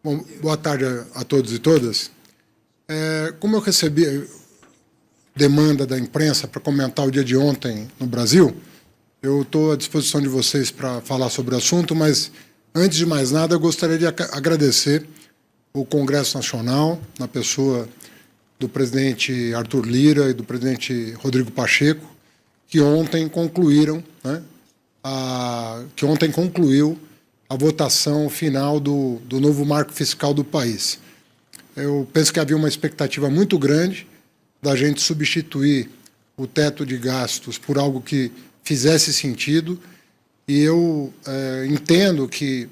Bom, boa tarde a todos e todas. Como eu recebi demanda da imprensa para comentar o dia de ontem no Brasil, eu estou à disposição de vocês para falar sobre o assunto, mas, antes de mais nada, eu gostaria de agradecer o Congresso Nacional, na pessoa do presidente Arthur Lira e do presidente Rodrigo Pacheco, que ontem concluiu a votação final do novo marco fiscal do país. Eu penso que havia uma expectativa muito grande da gente substituir o teto de gastos por algo que fizesse sentido, e eu entendo que,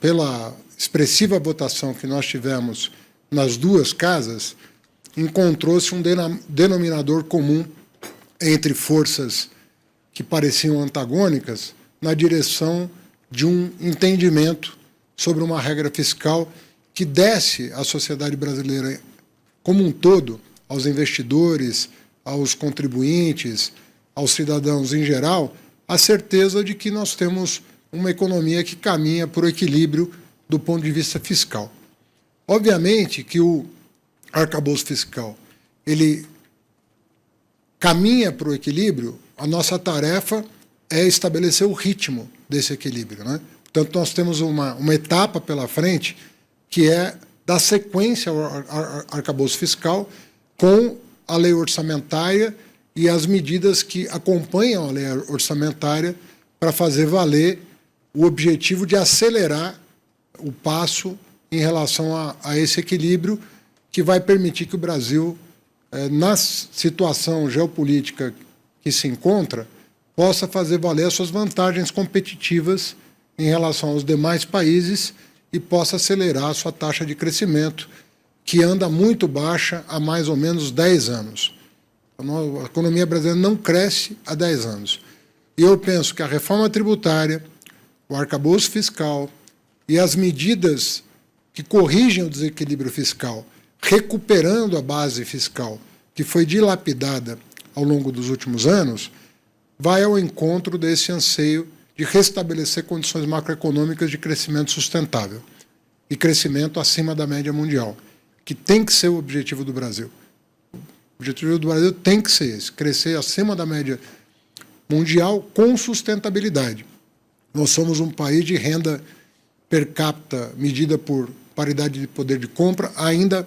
pela expressiva votação que nós tivemos nas duas casas, encontrou-se um denominador comum entre forças que pareciam antagônicas na direção de um entendimento sobre uma regra fiscal que desse à sociedade brasileira como um todo, aos investidores, aos contribuintes, aos cidadãos em geral, a certeza de que nós temos uma economia que caminha para o equilíbrio do ponto de vista fiscal. Obviamente que o arcabouço fiscal ele caminha para o equilíbrio, a nossa tarefa é estabelecer o ritmo desse equilíbrio, né? Portanto, nós temos uma etapa pela frente que é dar sequência ao arcabouço fiscal com a lei orçamentária e as medidas que acompanham a lei orçamentária para fazer valer o objetivo de acelerar o passo em relação a esse equilíbrio que vai permitir que o Brasil, na situação geopolítica que se encontra, possa fazer valer as suas vantagens competitivas em relação aos demais países e possa acelerar a sua taxa de crescimento, que anda muito baixa há mais ou menos 10 anos. A economia brasileira não cresce há 10 anos. E eu penso que a reforma tributária, o arcabouço fiscal e as medidas que corrigem o desequilíbrio fiscal, recuperando a base fiscal que foi dilapidada ao longo dos últimos anos, vai ao encontro desse anseio de restabelecer condições macroeconômicas de crescimento sustentável e crescimento acima da média mundial, que tem que ser o objetivo do Brasil. O objetivo do Brasil tem que ser esse, crescer acima da média mundial com sustentabilidade. Nós somos um país de renda per capita medida por paridade de poder de compra, ainda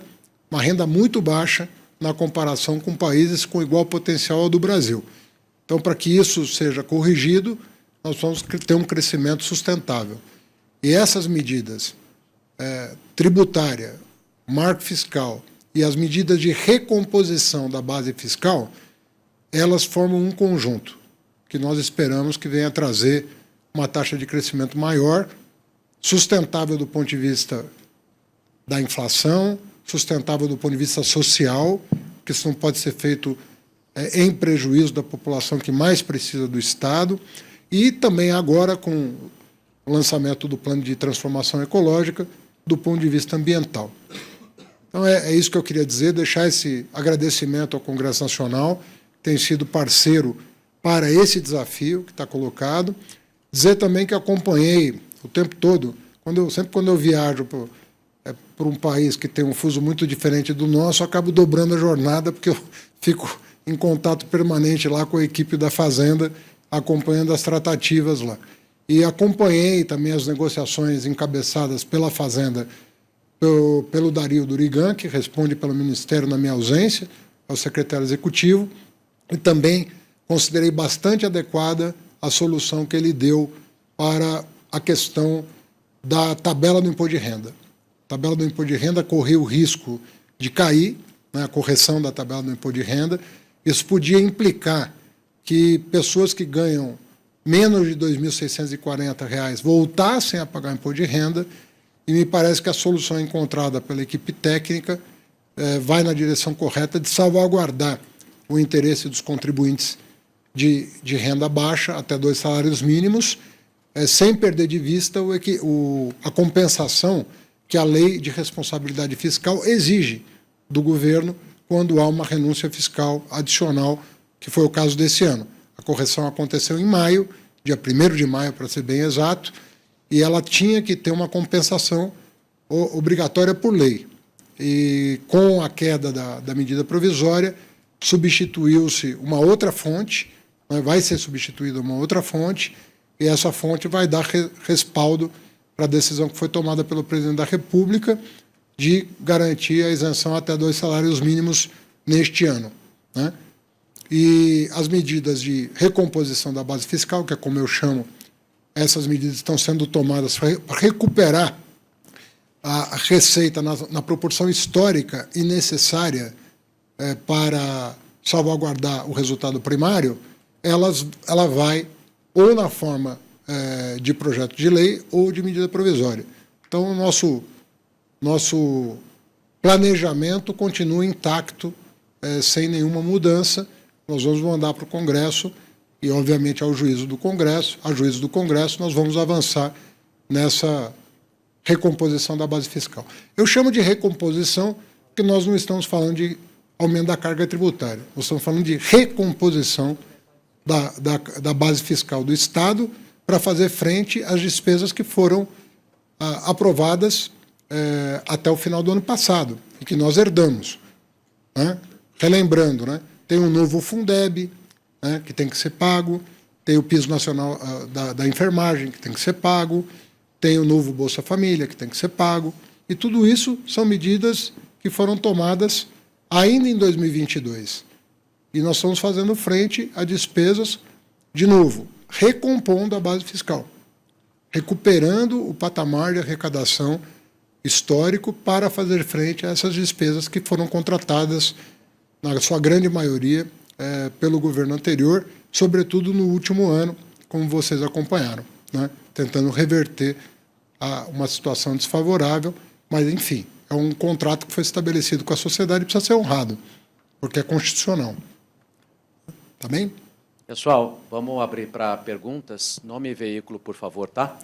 uma renda muito baixa na comparação com países com igual potencial ao do Brasil. Então, para que isso seja corrigido, nós vamos ter um crescimento sustentável. E essas medidas, tributária, marco fiscal e as medidas de recomposição da base fiscal, elas formam um conjunto que nós esperamos que venha trazer uma taxa de crescimento maior, sustentável do ponto de vista da inflação, sustentável do ponto de vista social, porque isso não pode ser feito em prejuízo da população que mais precisa do Estado, e também agora com o lançamento do plano de transformação ecológica do ponto de vista ambiental. Então, é isso que eu queria dizer, deixar esse agradecimento ao Congresso Nacional, que tem sido parceiro para esse desafio que está colocado, dizer também que acompanhei o tempo todo, sempre quando eu viajo para um país que tem um fuso muito diferente do nosso, eu acabo dobrando a jornada, porque eu fico em contato permanente lá com a equipe da Fazenda, acompanhando as tratativas lá. E acompanhei também as negociações encabeçadas pela Fazenda, pelo Dario Durigan, que responde pelo Ministério na minha ausência, ao secretário executivo, e também considerei bastante adequada a solução que ele deu para a questão da tabela do imposto de renda. A tabela do imposto de renda corria o risco de cair, né, a correção da tabela do imposto de renda. Isso podia implicar que pessoas que ganham menos de R$ 2.640 voltassem a pagar imposto de renda, e me parece que a solução encontrada pela equipe técnica vai na direção correta de salvaguardar o interesse dos contribuintes de renda baixa, até 2 salários mínimos, sem perder de vista a compensação que a lei de responsabilidade fiscal exige do governo quando há uma renúncia fiscal adicional, que foi o caso desse ano. A correção aconteceu em maio, dia 1º de maio, para ser bem exato, e ela tinha que ter uma compensação obrigatória por lei. E com a queda da medida provisória, substituiu-se uma outra fonte, né, vai ser substituída uma outra fonte, e essa fonte vai dar respaldo para a decisão que foi tomada pelo presidente da República de garantir a isenção até 2 salários mínimos neste ano, né? E as medidas de recomposição da base fiscal, que é como eu chamo, essas medidas estão sendo tomadas para recuperar a receita na proporção histórica e necessária para salvaguardar o resultado primário, ela vai ou na forma de projeto de lei ou de medida provisória. Então, o nosso planejamento continua intacto, sem nenhuma mudança. Nós vamos mandar para o Congresso e, obviamente, ao juízo do Congresso. A juízo do Congresso, nós vamos avançar nessa recomposição da base fiscal. Eu chamo de recomposição porque nós não estamos falando de aumento da carga tributária. Nós estamos falando de recomposição da base fiscal do Estado para fazer frente às despesas que foram aprovadas até o final do ano passado e que nós herdamos, né? Relembrando, né? Tem um novo Fundeb, né, que tem que ser pago, tem o piso nacional da enfermagem, que tem que ser pago, tem o novo Bolsa Família, que tem que ser pago, e tudo isso são medidas que foram tomadas ainda em 2022. E nós estamos fazendo frente a despesas, de novo, recompondo a base fiscal, recuperando o patamar de arrecadação histórico para fazer frente a essas despesas que foram contratadas, na sua grande maioria, pelo governo anterior, sobretudo no último ano, como vocês acompanharam, né? Tentando reverter uma situação desfavorável, mas, enfim, é um contrato que foi estabelecido com a sociedade e precisa ser honrado, porque é constitucional. Tá bem? Pessoal, vamos abrir para perguntas. Nome e veículo, por favor, tá?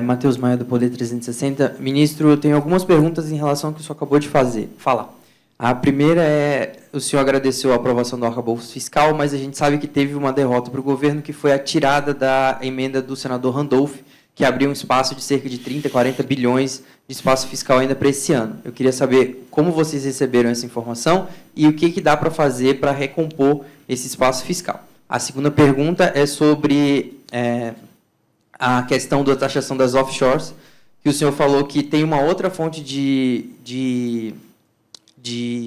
Matheus Maia, do Poder 360. Ministro, eu tenho algumas perguntas em relação ao que o senhor acabou de falar. A primeira é, o senhor agradeceu a aprovação do arcabouço fiscal, mas a gente sabe que teve uma derrota para o governo, que foi a tirada da emenda do senador Randolph, que abriu um espaço de cerca de 30, 40 bilhões de espaço fiscal ainda para esse ano. Eu queria saber como vocês receberam essa informação e o que dá para fazer para recompor esse espaço fiscal. A segunda pergunta é sobre a questão da taxação das offshores, que o senhor falou que tem uma outra fonte de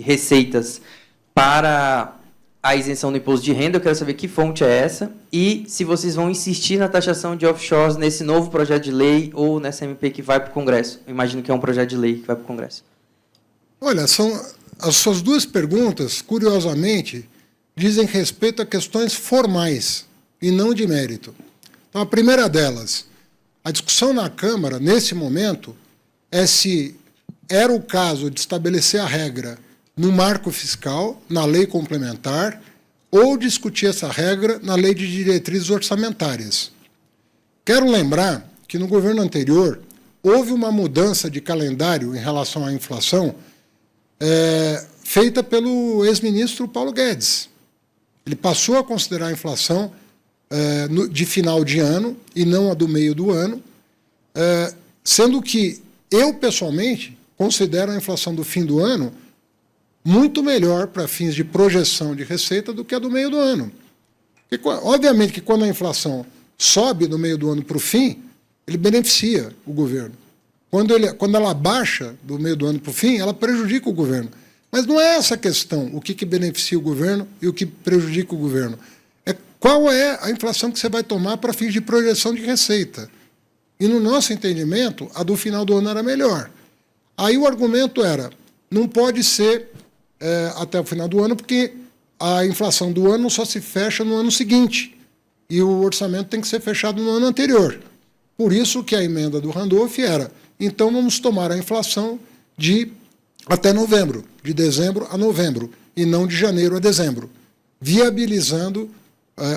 receitas para a isenção do imposto de renda. Eu quero saber que fonte é essa e se vocês vão insistir na taxação de offshores nesse novo projeto de lei ou nessa MP que vai para o Congresso. Eu imagino que é um projeto de lei que vai para o Congresso. Olha, as suas duas perguntas, curiosamente, dizem respeito a questões formais e não de mérito. Então, a primeira delas, a discussão na Câmara, nesse momento, é se era o caso de estabelecer a regra no marco fiscal, na lei complementar, ou discutir essa regra na lei de diretrizes orçamentárias. Quero lembrar que no governo anterior houve uma mudança de calendário em relação à inflação feita pelo ex-ministro Paulo Guedes. Ele passou a considerar a inflação de final de ano e não a do meio do ano, sendo que eu, pessoalmente, considero a inflação do fim do ano muito melhor para fins de projeção de receita do que a do meio do ano. Porque, obviamente que quando a inflação sobe do meio do ano para o fim, ele beneficia o governo. Quando ela baixa do meio do ano para o fim, ela prejudica o governo. Mas não é essa a questão, o que beneficia o governo e o que prejudica o governo. É qual é a inflação que você vai tomar para fins de projeção de receita. E, no nosso entendimento, a do final do ano era melhor. Aí o argumento era, não pode ser até o final do ano, porque a inflação do ano só se fecha no ano seguinte, e o orçamento tem que ser fechado no ano anterior. Por isso que a emenda do Randolph era, então vamos tomar a inflação de até novembro, de dezembro a novembro, e não de janeiro a dezembro, viabilizando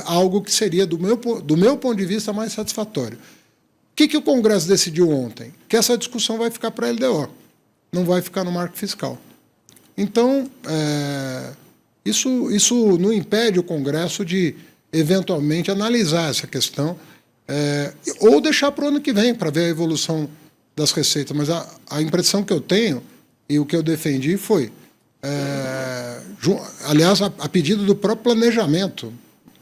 algo que seria, do meu ponto de vista, mais satisfatório. O que o Congresso decidiu ontem? Que essa discussão vai ficar para a LDO, não vai ficar no marco fiscal. Então, isso não impede o Congresso de, eventualmente, analisar essa questão ou deixar para o ano que vem, para ver a evolução das receitas, mas a impressão que eu tenho e o que eu defendi foi, aliás, a pedido do próprio planejamento,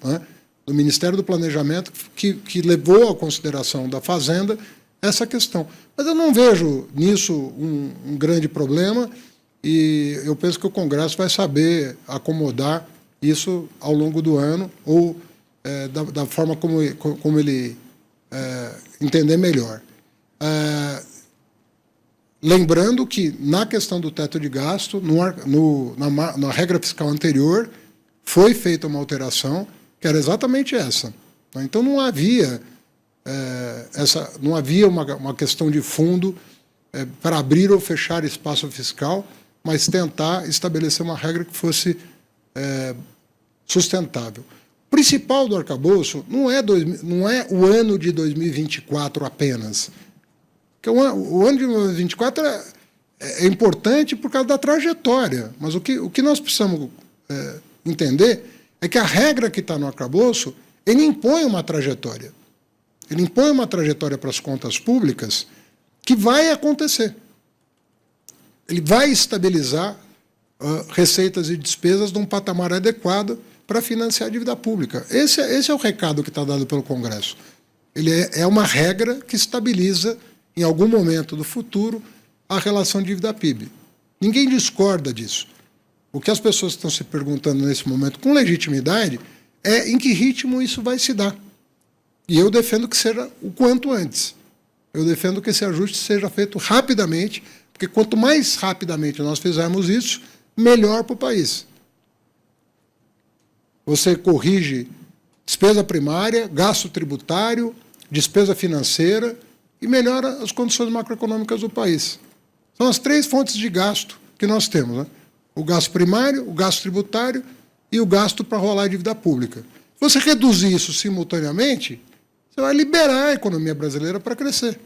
né, do Ministério do Planejamento, que levou à consideração da Fazenda essa questão. Mas eu não vejo nisso um grande problema e eu penso que o Congresso vai saber acomodar isso ao longo do ano ou da forma como ele entender melhor. Lembrando que, na questão do teto de gasto, na regra fiscal anterior, foi feita uma alteração que era exatamente essa. Então, não havia, uma questão de fundo para abrir ou fechar espaço fiscal, mas tentar estabelecer uma regra que fosse sustentável. O principal do arcabouço não é o ano de 2024 apenas. Porque o ano de 2024 é importante por causa da trajetória, mas o que nós precisamos entender é que a regra que está no arcabouço, ele impõe uma trajetória. Ele impõe uma trajetória para as contas públicas que vai acontecer. Ele vai estabilizar receitas e despesas num patamar adequado para financiar a dívida pública. Esse é o recado que está dado pelo Congresso. Ele é uma regra que estabiliza, em algum momento do futuro, a relação dívida-PIB. Ninguém discorda disso. O que as pessoas estão se perguntando nesse momento, com legitimidade, é em que ritmo isso vai se dar. E eu defendo que seja o quanto antes. Eu defendo que esse ajuste seja feito rapidamente, porque quanto mais rapidamente nós fizermos isso, melhor para o país. Você corrige despesa primária, gasto tributário, despesa financeira e melhora as condições macroeconômicas do país. São as 3 fontes de gasto que nós temos, né? O gasto primário, o gasto tributário e o gasto para rolar a dívida pública. Se você reduzir isso simultaneamente, você vai liberar a economia brasileira para crescer.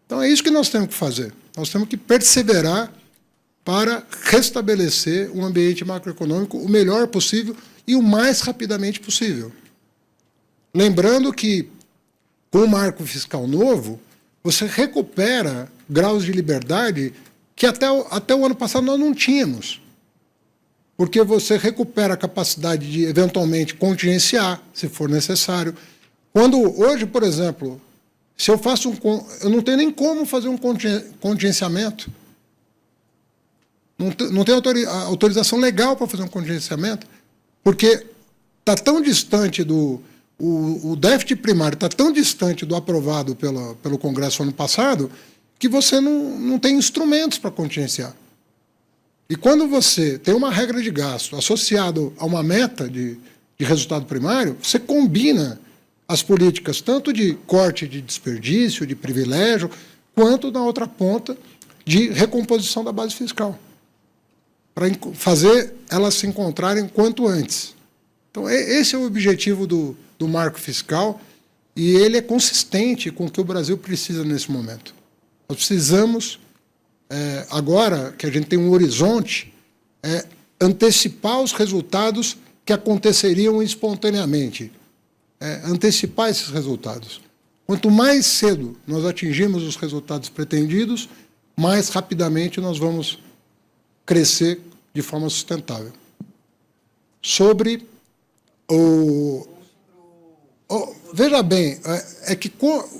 Então, é isso que nós temos que fazer. Nós temos que perseverar para restabelecer um ambiente macroeconômico o melhor possível e o mais rapidamente possível. Lembrando que, com o marco fiscal novo, você recupera graus de liberdade que até o ano passado nós não tínhamos. Porque você recupera a capacidade de, eventualmente, contingenciar, se for necessário. Quando hoje, por exemplo, se eu faço eu não tenho nem como fazer um contingenciamento. Não tenho autorização legal para fazer um contingenciamento, porque está tão distante o déficit primário está tão distante do aprovado pelo Congresso ano passado que você não tem instrumentos para contingenciar. E quando você tem uma regra de gasto associada a uma meta de resultado primário, você combina as políticas tanto de corte de desperdício, de privilégio, quanto, na outra ponta, de recomposição da base fiscal, para fazer elas se encontrarem quanto antes. Então, esse é o objetivo do marco fiscal e ele é consistente com o que o Brasil precisa nesse momento. Nós precisamos, agora que a gente tem um horizonte, antecipar os resultados que aconteceriam espontaneamente, antecipar esses resultados. Quanto mais cedo nós atingirmos os resultados pretendidos, mais rapidamente nós vamos crescer de forma sustentável. Sobre veja bem, é que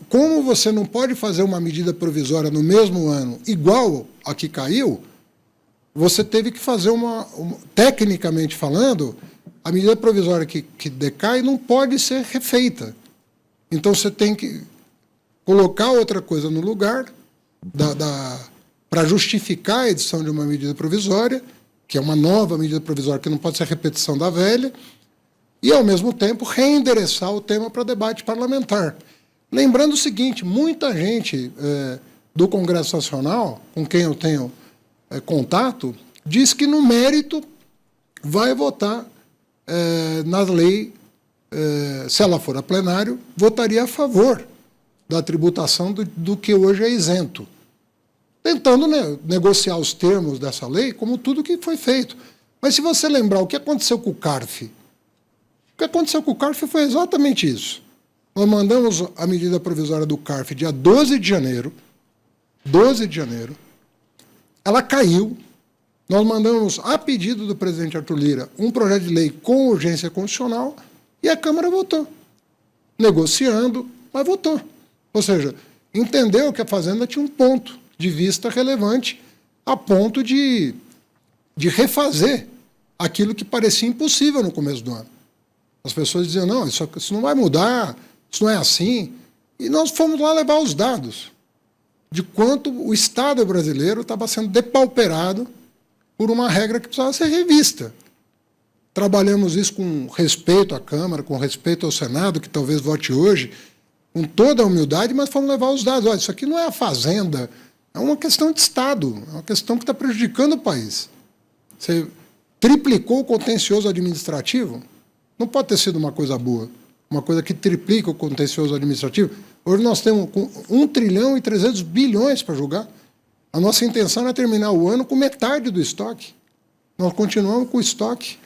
como você não pode fazer uma medida provisória no mesmo ano igual a que caiu, você teve que fazer tecnicamente falando, a medida provisória que decai não pode ser refeita. Então, você tem que colocar outra coisa no lugar para justificar a edição de uma medida provisória, que é uma nova medida provisória que não pode ser repetição da velha, e, ao mesmo tempo, reendereçar o tema para debate parlamentar. Lembrando o seguinte, muita gente do Congresso Nacional, com quem eu tenho contato, diz que, no mérito, vai votar na lei, se ela for a plenário, votaria a favor da tributação do que hoje é isento, tentando negociar os termos dessa lei, como tudo que foi feito. Mas, se você lembrar o que aconteceu com o CARF, o que aconteceu com o CARF foi exatamente isso. Nós mandamos a medida provisória do CARF dia 12 de janeiro, 12 de janeiro, ela caiu. Nós mandamos, a pedido do presidente Arthur Lira, um projeto de lei com urgência constitucional e a Câmara votou. Negociando, mas votou. Ou seja, entendeu que a Fazenda tinha um ponto de vista relevante a ponto de refazer aquilo que parecia impossível no começo do ano. As pessoas diziam, não, isso não vai mudar, isso não é assim. E nós fomos lá levar os dados de quanto o Estado brasileiro estava sendo depauperado por uma regra que precisava ser revista. Trabalhamos isso com respeito à Câmara, com respeito ao Senado, que talvez vote hoje, com toda a humildade, mas fomos levar os dados. Olha, isso aqui não é a Fazenda, é uma questão de Estado, é uma questão que está prejudicando o país. Você triplicou o contencioso administrativo, não pode ter sido uma coisa boa, uma coisa que triplica o contencioso administrativo. Hoje nós temos 1 trilhão e 300 bilhões para julgar. A nossa intenção é terminar o ano com metade do estoque. Nós continuamos com o estoque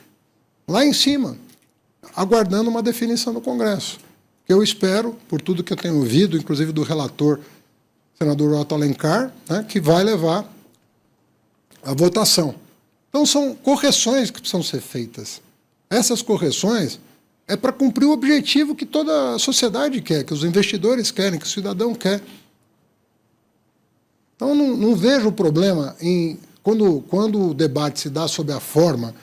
lá em cima, aguardando uma definição do Congresso. Que eu espero, por tudo que eu tenho ouvido, inclusive do relator, senador Otto Alencar, né, que vai levar a votação. Então, são correções que precisam ser feitas. Essas correções é para cumprir o objetivo que toda a sociedade quer, que os investidores querem, que o cidadão quer. Então, não vejo o problema em quando o debate se dá sob a forma,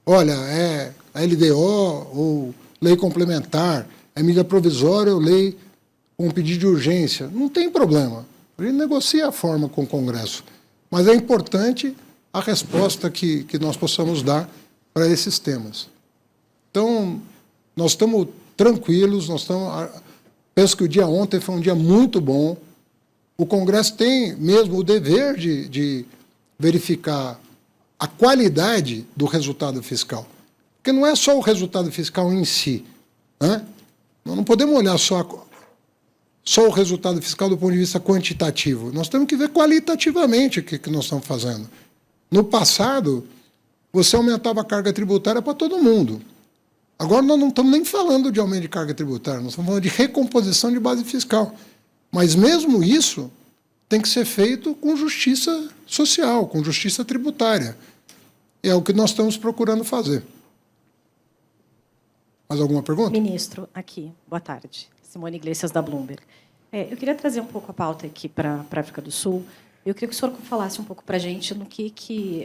olha, é a LDO ou lei complementar, é medida provisória ou lei com pedido de urgência. Não tem problema. A gente negocia a forma com o Congresso. Mas é importante a resposta que nós possamos dar para esses temas. Então, nós estamos tranquilos, penso que o dia ontem foi um dia muito bom. O Congresso tem mesmo o dever de verificar a qualidade do resultado fiscal. Porque não é só o resultado fiscal em si, né? Nós não podemos olhar só o resultado fiscal do ponto de vista quantitativo. Nós temos que ver qualitativamente o que nós estamos fazendo. No passado, você aumentava a carga tributária para todo mundo. Agora nós não estamos nem falando de aumento de carga tributária, nós estamos falando de recomposição de base fiscal. Mas mesmo isso tem que ser feito com justiça social, com justiça tributária. É o que nós estamos procurando fazer. Mais alguma pergunta? Ministro, aqui. Boa tarde. Simone Iglesias, da Bloomberg. Eu queria trazer um pouco a pauta aqui para a África do Sul. Eu queria que o senhor falasse um pouco para a gente no que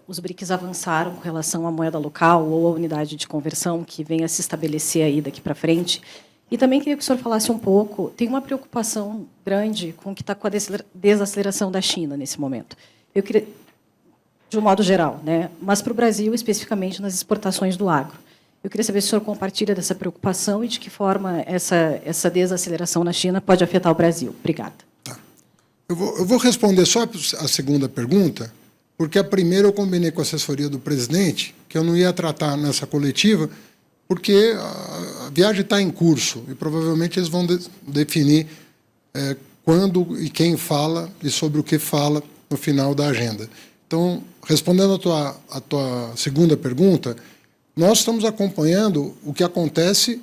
os BRICS avançaram com relação à moeda local ou à unidade de conversão que vem a se estabelecer aí daqui para frente. E também queria que o senhor falasse um pouco, tem uma preocupação grande com o que está com a desaceleração da China nesse momento. Eu queria, de um modo geral, né, mas para o Brasil, especificamente nas exportações do agro. Eu queria saber se o senhor compartilha dessa preocupação e de que forma essa desaceleração na China pode afetar o Brasil. Obrigada. Tá. Eu vou responder só a segunda pergunta, porque a primeira eu combinei com a assessoria do presidente, que eu não ia tratar nessa coletiva, porque a viagem está em curso e provavelmente eles vão definir quando e quem fala e sobre o que fala no final da agenda. Então, respondendo a tua segunda pergunta, nós estamos acompanhando o que acontece,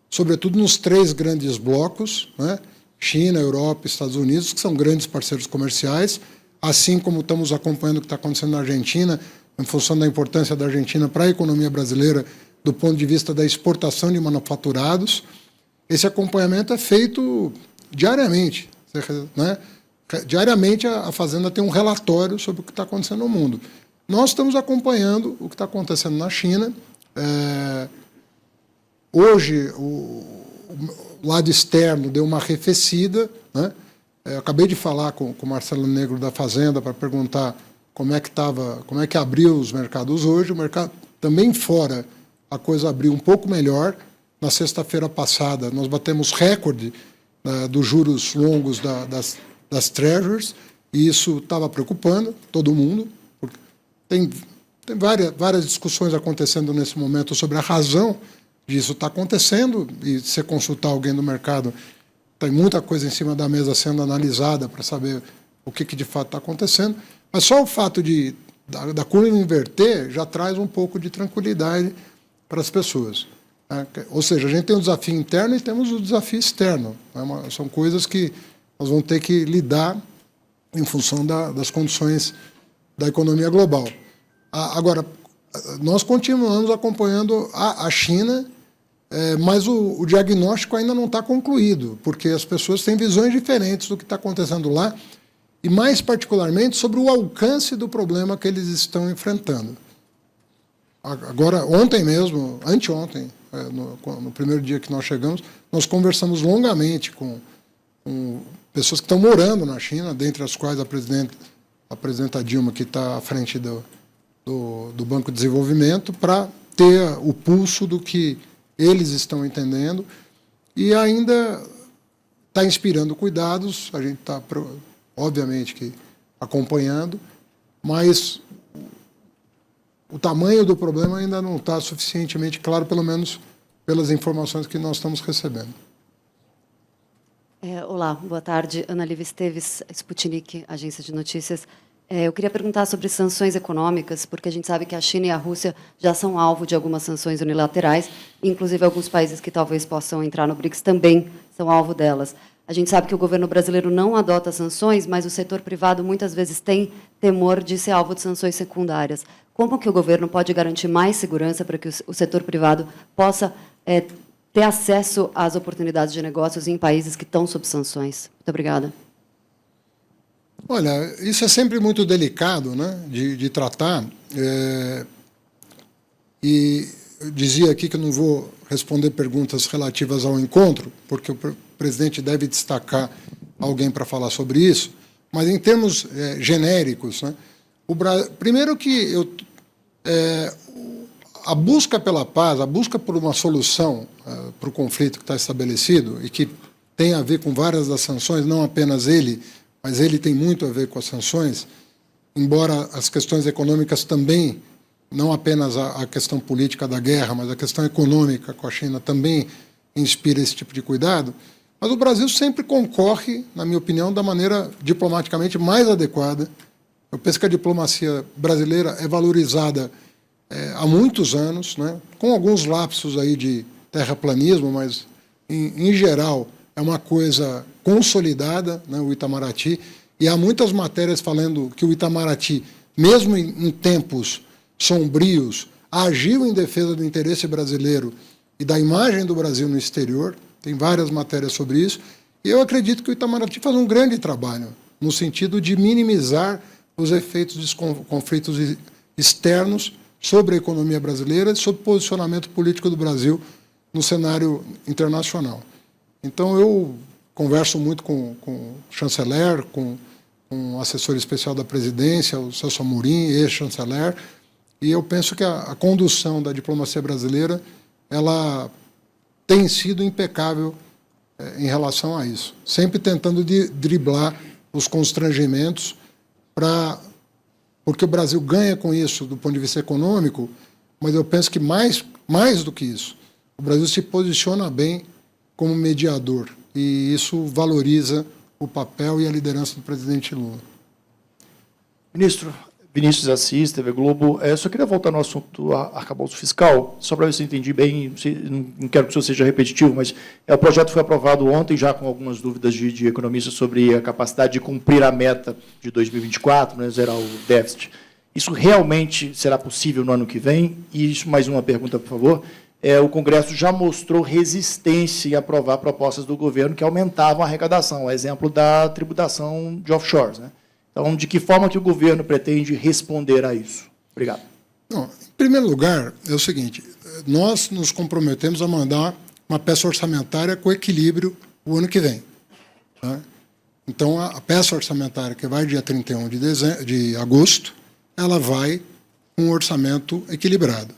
sobretudo nos 3 grandes blocos, né? China, Europa e Estados Unidos, que são grandes parceiros comerciais, assim como estamos acompanhando o que está acontecendo na Argentina, em função da importância da Argentina para a economia brasileira, do ponto de vista da exportação de manufaturados. Esse acompanhamento é feito diariamente, né? Diariamente a Fazenda tem um relatório sobre o que está acontecendo no mundo. Nós estamos acompanhando o que está acontecendo na China. Hoje, o lado externo deu uma arrefecida, né? Eu acabei de falar com o Marcelo Negro da Fazenda para perguntar como é que abriu os mercados hoje. O mercado também fora, a coisa abriu um pouco melhor. Na sexta-feira passada, nós batemos recorde dos juros longos das Treasuries, e isso estava preocupando todo mundo. Porque tem várias discussões acontecendo nesse momento sobre a razão disso estar acontecendo, e se você consultar alguém do mercado, tem muita coisa em cima da mesa sendo analisada para saber o que de fato está acontecendo. Mas só o fato da curva inverter já traz um pouco de tranquilidade para as pessoas. Né? Ou seja, a gente tem um desafio interno e temos o desafio externo. Né? São coisas que nós vamos ter que lidar em função das condições da economia global. Agora, nós continuamos acompanhando a China, mas o diagnóstico ainda não está concluído, porque as pessoas têm visões diferentes do que está acontecendo lá, e mais particularmente sobre o alcance do problema que eles estão enfrentando. Agora, ontem mesmo, anteontem, no primeiro dia que nós chegamos, nós conversamos longamente com pessoas que estão morando na China, dentre as quais a presidenta Dilma, que está à frente do Banco de Desenvolvimento, para ter o pulso do que eles estão entendendo, e ainda está inspirando cuidados, a gente está, obviamente, que acompanhando, mas o tamanho do problema ainda não está suficientemente claro, pelo menos pelas informações que nós estamos recebendo. Olá, boa tarde. Ana Lívia Esteves, Sputnik, agência de notícias. Eu queria perguntar sobre sanções econômicas, porque a gente sabe que a China e a Rússia já são alvo de algumas sanções unilaterais, inclusive alguns países que talvez possam entrar no BRICS também são alvo delas. A gente sabe que o governo brasileiro não adota sanções, mas o setor privado muitas vezes tem temor de ser alvo de sanções secundárias. Como que o governo pode garantir mais segurança para que o setor privado possa ter acesso às oportunidades de negócios em países que estão sob sanções? Muito obrigada. Olha, isso é sempre muito delicado, né, de tratar. E eu dizia aqui que eu não vou responder perguntas relativas ao encontro, porque o presidente deve destacar alguém para falar sobre isso, mas em termos genéricos, né, primeiro que a busca pela paz, a busca por uma solução para o conflito que está estabelecido e que tem a ver com várias das sanções, não apenas ele, mas ele tem muito a ver com as sanções, embora as questões econômicas também, não apenas a questão política da guerra, mas a questão econômica com a China também inspira esse tipo de cuidado, mas o Brasil sempre concorre, na minha opinião, da maneira diplomaticamente mais adequada. Eu penso que a diplomacia brasileira é valorizada há muitos anos, né, com alguns lapsos aí de terraplanismo, mas, em geral, é uma coisa consolidada, né, o Itamaraty, e há muitas matérias falando que o Itamaraty, mesmo em tempos sombrios, agiu em defesa do interesse brasileiro e da imagem do Brasil no exterior. Tem várias matérias sobre isso, e eu acredito que o Itamaraty faz um grande trabalho no sentido de minimizar os efeitos dos conflitos externos sobre a economia brasileira e sobre o posicionamento político do Brasil no cenário internacional. Então, eu converso muito com o chanceler, com o assessor especial da presidência, o Celso Amorim, ex-chanceler, e eu penso que a condução da diplomacia brasileira ela tem sido impecável em relação a isso, sempre tentando driblar os constrangimentos porque o Brasil ganha com isso do ponto de vista econômico, mas eu penso que mais do que isso, o Brasil se posiciona bem como mediador, e isso valoriza o papel e a liderança do presidente Lula. Ministro, Vinícius Assis, TV Globo. Só queria voltar no assunto arcabouço fiscal, só para ver se eu entendi bem, não quero que o senhor seja repetitivo, mas o projeto foi aprovado ontem, já com algumas dúvidas de economistas sobre a capacidade de cumprir a meta de 2024, né, zerar o déficit. Isso realmente será possível no ano que vem? E isso, mais uma pergunta, por favor. O Congresso já mostrou resistência em aprovar propostas do governo que aumentavam a arrecadação, a exemplo da tributação de offshores, né? Então, de que forma que o governo pretende responder a isso? Obrigado. Não, em primeiro lugar, é o seguinte, nós nos comprometemos a mandar uma peça orçamentária com equilíbrio o ano que vem. Tá? Então, a peça orçamentária que vai dia 31 de agosto, ela vai com um orçamento equilibrado.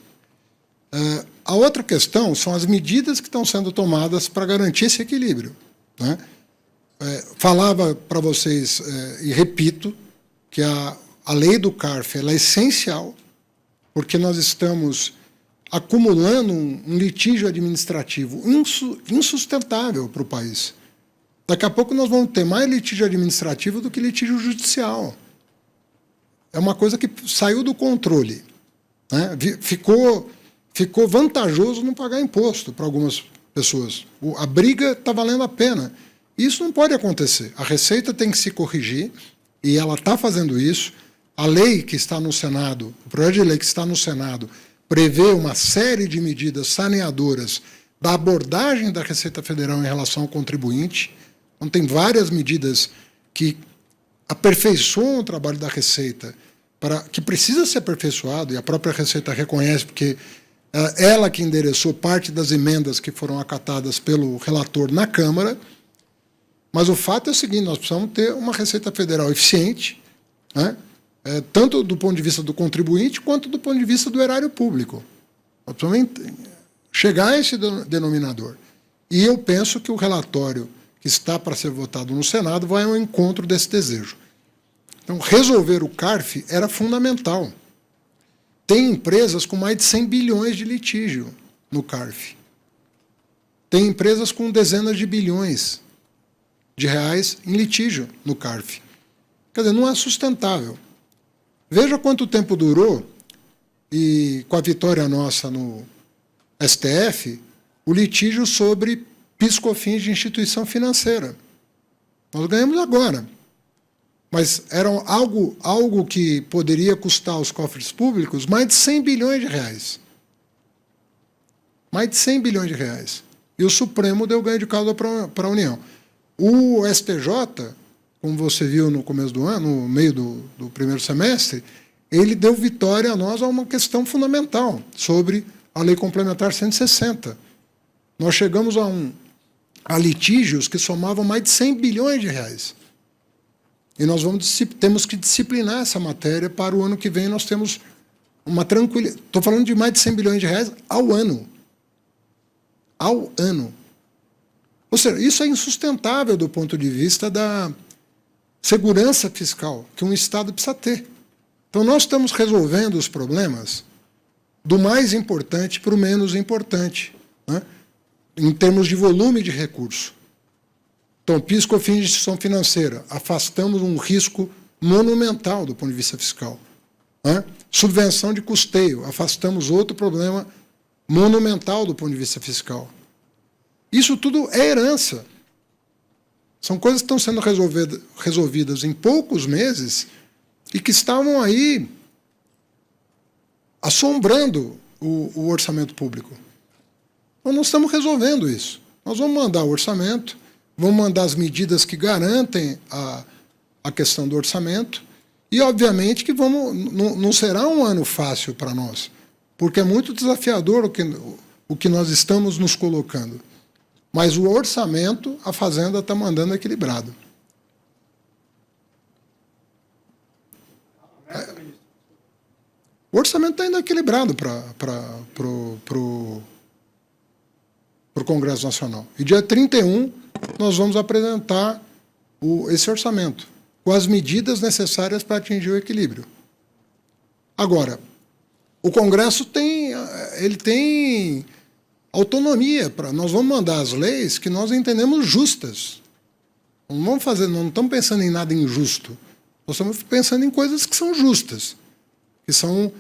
A outra questão são as medidas que estão sendo tomadas para garantir esse equilíbrio, né? Falava para vocês, e repito, que a lei do CARF ela é essencial, porque nós estamos acumulando um litígio administrativo insustentável para o país. Daqui a pouco nós vamos ter mais litígio administrativo do que litígio judicial. É uma coisa que saiu do controle, né? Ficou vantajoso não pagar imposto para algumas pessoas. A briga está valendo a pena. Isso não pode acontecer. A Receita tem que se corrigir, e ela está fazendo isso. A lei que está no Senado, o projeto de lei que está no Senado, prevê uma série de medidas saneadoras da abordagem da Receita Federal em relação ao contribuinte. Então, tem várias medidas que aperfeiçoam o trabalho da Receita, que precisa ser aperfeiçoado, e a própria Receita reconhece, porque ela que endereçou parte das emendas que foram acatadas pelo relator na Câmara. Mas o fato é o seguinte: nós precisamos ter uma Receita Federal eficiente, né? Tanto do ponto de vista do contribuinte, quanto do ponto de vista do erário público. Nós precisamos chegar a esse denominador. E eu penso que o relatório que está para ser votado no Senado vai ao encontro desse desejo. Então, resolver o CARF era fundamental. Tem empresas com mais de 100 bilhões de litígio no CARF. Tem empresas com dezenas de bilhões de reais em litígio no CARF. Quer dizer, não é sustentável. Veja quanto tempo durou, e com a vitória nossa no STF, o litígio sobre PIS/COFINS de instituição financeira. Nós ganhamos agora. Mas era algo que poderia custar aos cofres públicos mais de 100 bilhões de reais. Mais de 100 bilhões de reais. E o Supremo deu ganho de causa para a União. O STJ, como você viu no começo do ano, no meio do primeiro semestre, ele deu vitória a nós a uma questão fundamental sobre a Lei Complementar 160. Nós chegamos a litígios que somavam mais de 100 bilhões de reais. E nós temos que disciplinar essa matéria. Para o ano que vem nós temos uma tranquilidade. Estou falando de mais de 100 bilhões de reais ao ano. Ao ano. Ou seja, isso é insustentável do ponto de vista da segurança fiscal que um Estado precisa ter. Então, nós estamos resolvendo os problemas do mais importante para o menos importante, né? Em termos de volume de recurso. Então, PIS/COFINS de instituição financeira, afastamos um risco monumental do ponto de vista fiscal, né? Subvenção de custeio, afastamos outro problema monumental do ponto de vista fiscal. Isso tudo é herança. São coisas que estão sendo resolvidas em poucos meses e que estavam aí assombrando o orçamento público. Então, nós estamos resolvendo isso. Nós vamos mandar o orçamento, vamos mandar as medidas que garantem a questão do orçamento e, obviamente, que não será um ano fácil para nós, porque é muito desafiador o que nós estamos nos colocando. Mas o orçamento, a Fazenda está mandando equilibrado. O orçamento está indo equilibrado para o Congresso Nacional. E dia 31 nós vamos apresentar esse orçamento, com as medidas necessárias para atingir o equilíbrio. Agora, o Congresso tem autonomia. Nós vamos mandar as leis que nós entendemos justas. Não estamos pensando em nada injusto. Nós estamos pensando em coisas que são justas, que são,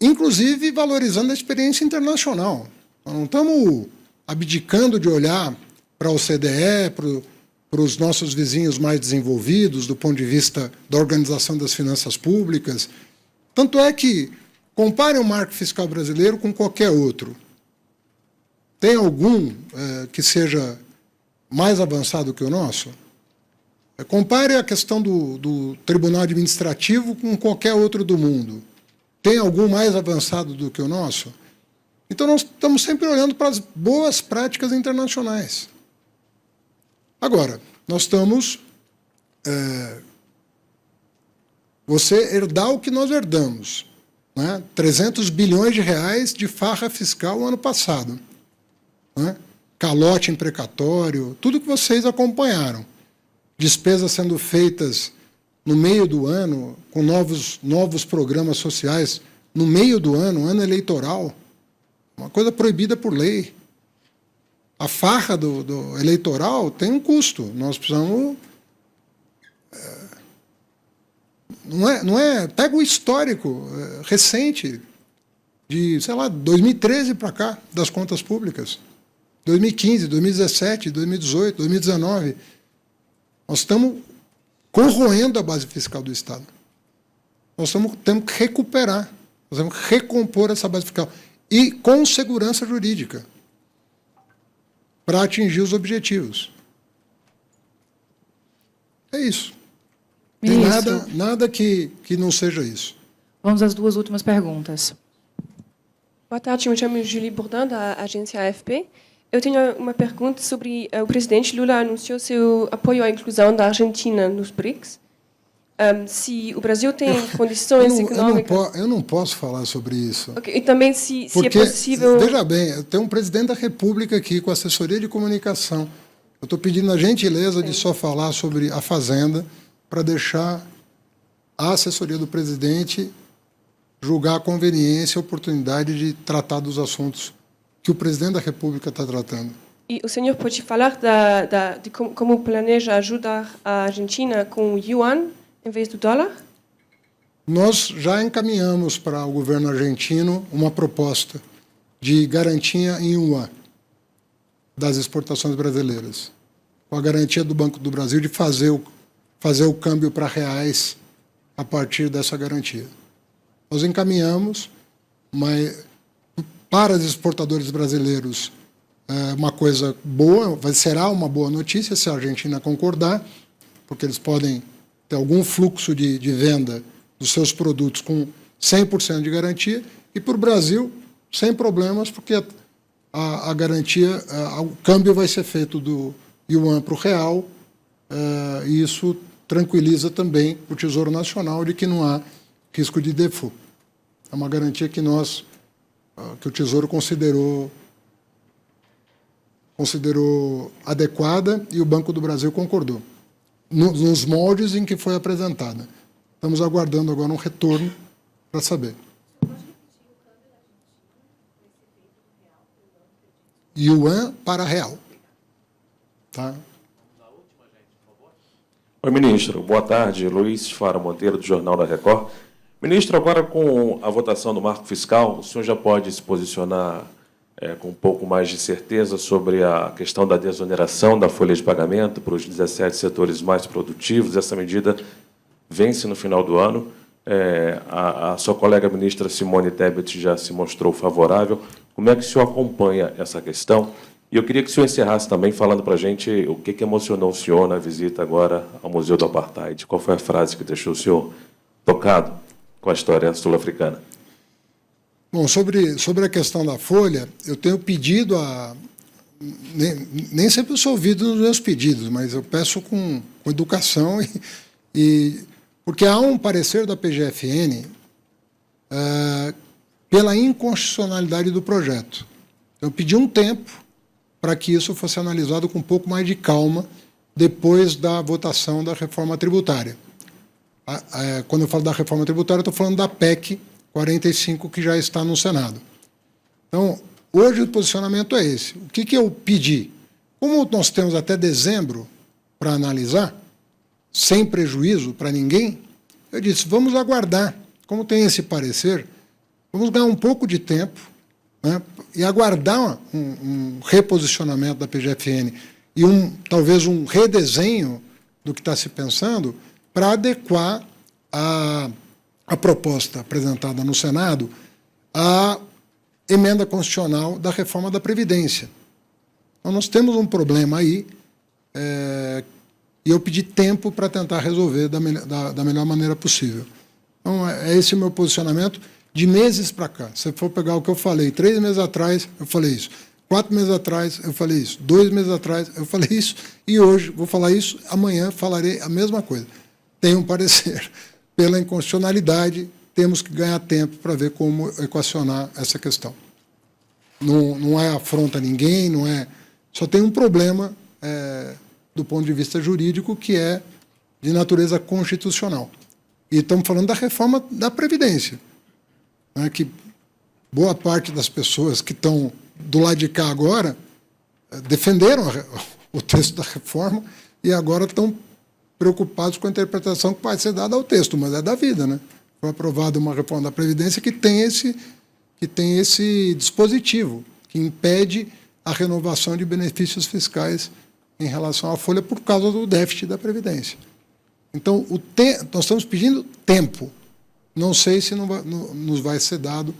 inclusive, valorizando a experiência internacional. Nós não estamos abdicando de olhar para a OCDE, para os nossos vizinhos mais desenvolvidos, do ponto de vista da organização das finanças públicas. Tanto é que, compare o marco fiscal brasileiro com qualquer outro. Tem algum que seja mais avançado que o nosso? Compare a questão do Tribunal Administrativo com qualquer outro do mundo. Tem algum mais avançado do que o nosso? Então, nós estamos sempre olhando para as boas práticas internacionais. Agora, nós estamos... você herdar o que nós herdamos, né? 300 bilhões de reais de farra fiscal no ano passado, né? Calote imprecatório, tudo que vocês acompanharam. Despesas sendo feitas no meio do ano, com novos programas sociais no meio do ano eleitoral, uma coisa proibida por lei. A farra do eleitoral tem um custo. Nós precisamos... Não é... Pega o histórico recente, de, sei lá, 2013 para cá, das contas públicas. 2015, 2017, 2018, 2019. Nós estamos corroendo a base fiscal do Estado. Nós temos que recuperar, nós temos que recompor essa base fiscal, e com segurança jurídica, para atingir os objetivos. É isso. Tem Ministro. nada que não seja isso. Vamos às duas últimas perguntas. Boa tarde, me chamo Julie Bourdin, da agência AFP. Eu tenho uma pergunta sobre o presidente Lula anunciou seu apoio à inclusão da Argentina nos BRICS. Se o Brasil tem condições econômicas... Eu não posso falar sobre isso. Okay, e também se é Porque, possível... veja bem, eu tenho um presidente da República aqui com assessoria de comunicação. Eu estou pedindo a gentileza de só falar sobre a Fazenda para deixar a assessoria do presidente julgar a conveniência e a oportunidade de tratar dos assuntos que o presidente da República está tratando. E o senhor pode falar de como planeja ajudar a Argentina com o yuan em vez do dólar? Nós já encaminhamos para o governo argentino uma proposta de garantia em yuan das exportações brasileiras, com a garantia do Banco do Brasil de fazer o câmbio para reais a partir dessa garantia. Nós encaminhamos, mas para os exportadores brasileiros é uma coisa boa, será uma boa notícia se a Argentina concordar, porque eles podem ter algum fluxo de venda dos seus produtos com 100% de garantia, e para o Brasil, sem problemas, porque a garantia, o câmbio vai ser feito do yuan para o real, e isso tranquiliza também o Tesouro Nacional de que não há risco de default. É uma garantia que o Tesouro considerou adequada e o Banco do Brasil concordou, nos moldes em que foi apresentada. Estamos aguardando agora um retorno para saber. Yuan para real. Tá? Oi, ministro. Boa tarde. Luiz Fara Monteiro, do Jornal da Record. Ministro, agora com a votação do marco fiscal, o senhor já pode se posicionar com um pouco mais de certeza sobre a questão da desoneração da folha de pagamento para os 17 setores mais produtivos. Essa medida vence no final do ano. A sua colega ministra Simone Tebet já se mostrou favorável. Como é que o senhor acompanha essa questão? E eu queria que o senhor encerrasse também falando para a gente o que emocionou o senhor na visita agora ao Museu do Apartheid. Qual foi a frase que deixou o senhor tocado com a história sul-africana? Bom, sobre a questão da folha, eu tenho pedido nem sempre eu sou ouvido nos meus pedidos, mas eu peço com educação, porque há um parecer da PGFN pela inconstitucionalidade do projeto. Eu pedi um tempo para que isso fosse analisado com um pouco mais de calma depois da votação da reforma tributária. Quando eu falo da reforma tributária, eu estou falando da PEC 45, que já está no Senado. Então, hoje o posicionamento é esse. O que eu pedi? Como nós temos até dezembro para analisar, sem prejuízo para ninguém, eu disse, vamos aguardar. Como tem esse parecer, vamos ganhar um pouco de tempo, né, e aguardar um reposicionamento da PGFN e talvez um redesenho do que está se pensando para adequar a proposta apresentada no Senado à emenda constitucional da reforma da Previdência. Então, nós temos um problema aí, e eu pedi tempo para tentar resolver da melhor maneira possível. Então, é esse o meu posicionamento de meses para cá. Se for pegar o que eu falei, 3 meses atrás, eu falei isso. 4 meses atrás, eu falei isso. 2 meses atrás, eu falei isso. E hoje, vou falar isso, amanhã falarei a mesma coisa. Tem um parecer pela inconstitucionalidade, temos que ganhar tempo para ver como equacionar essa questão. Não é afronta a ninguém, não é... Só tem um problema do ponto de vista jurídico, que é de natureza constitucional. E estamos falando da reforma da Previdência, né, que boa parte das pessoas que estão do lado de cá agora defenderam o texto da reforma e agora estão preocupados com a interpretação que vai ser dada ao texto, mas é da vida, né? Foi aprovada uma reforma da Previdência que tem esse dispositivo, que impede a renovação de benefícios fiscais em relação à folha por causa do déficit da Previdência. Então, nós estamos pedindo tempo. Não sei se nos vai ser dado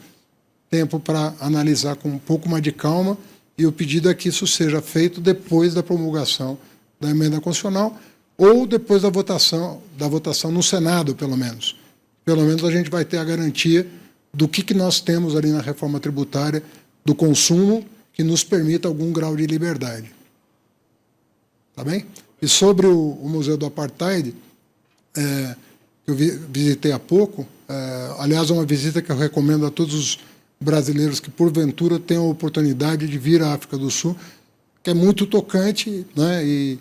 tempo para analisar com um pouco mais de calma, e o pedido é que isso seja feito depois da promulgação da emenda constitucional ou depois da votação no Senado, pelo menos. Pelo menos a gente vai ter a garantia do que nós temos ali na reforma tributária do consumo que nos permita algum grau de liberdade. Tá bem? E sobre o Museu do Apartheid, que eu visitei há pouco, aliás, é uma visita que eu recomendo a todos os brasileiros que, porventura, tenham a oportunidade de vir à África do Sul, que é muito tocante, né, e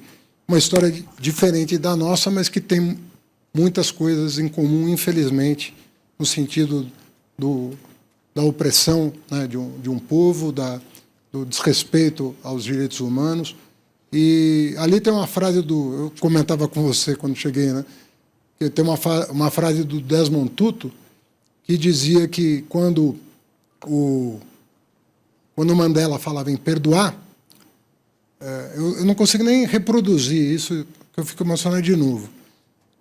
uma história diferente da nossa, mas que tem muitas coisas em comum, infelizmente, no sentido da opressão, né, de um povo, do desrespeito aos direitos humanos. E ali tem uma frase eu comentava com você quando cheguei, né, que tem uma frase do Desmond Tutu que dizia que quando o Mandela falava em perdoar, eu não consigo nem reproduzir isso, que eu fico emocionado de novo.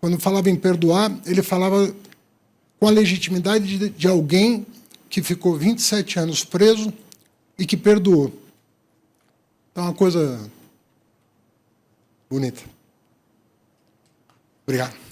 Quando falava em perdoar, ele falava com a legitimidade de alguém que ficou 27 anos preso e que perdoou. Então, é uma coisa bonita. Obrigado.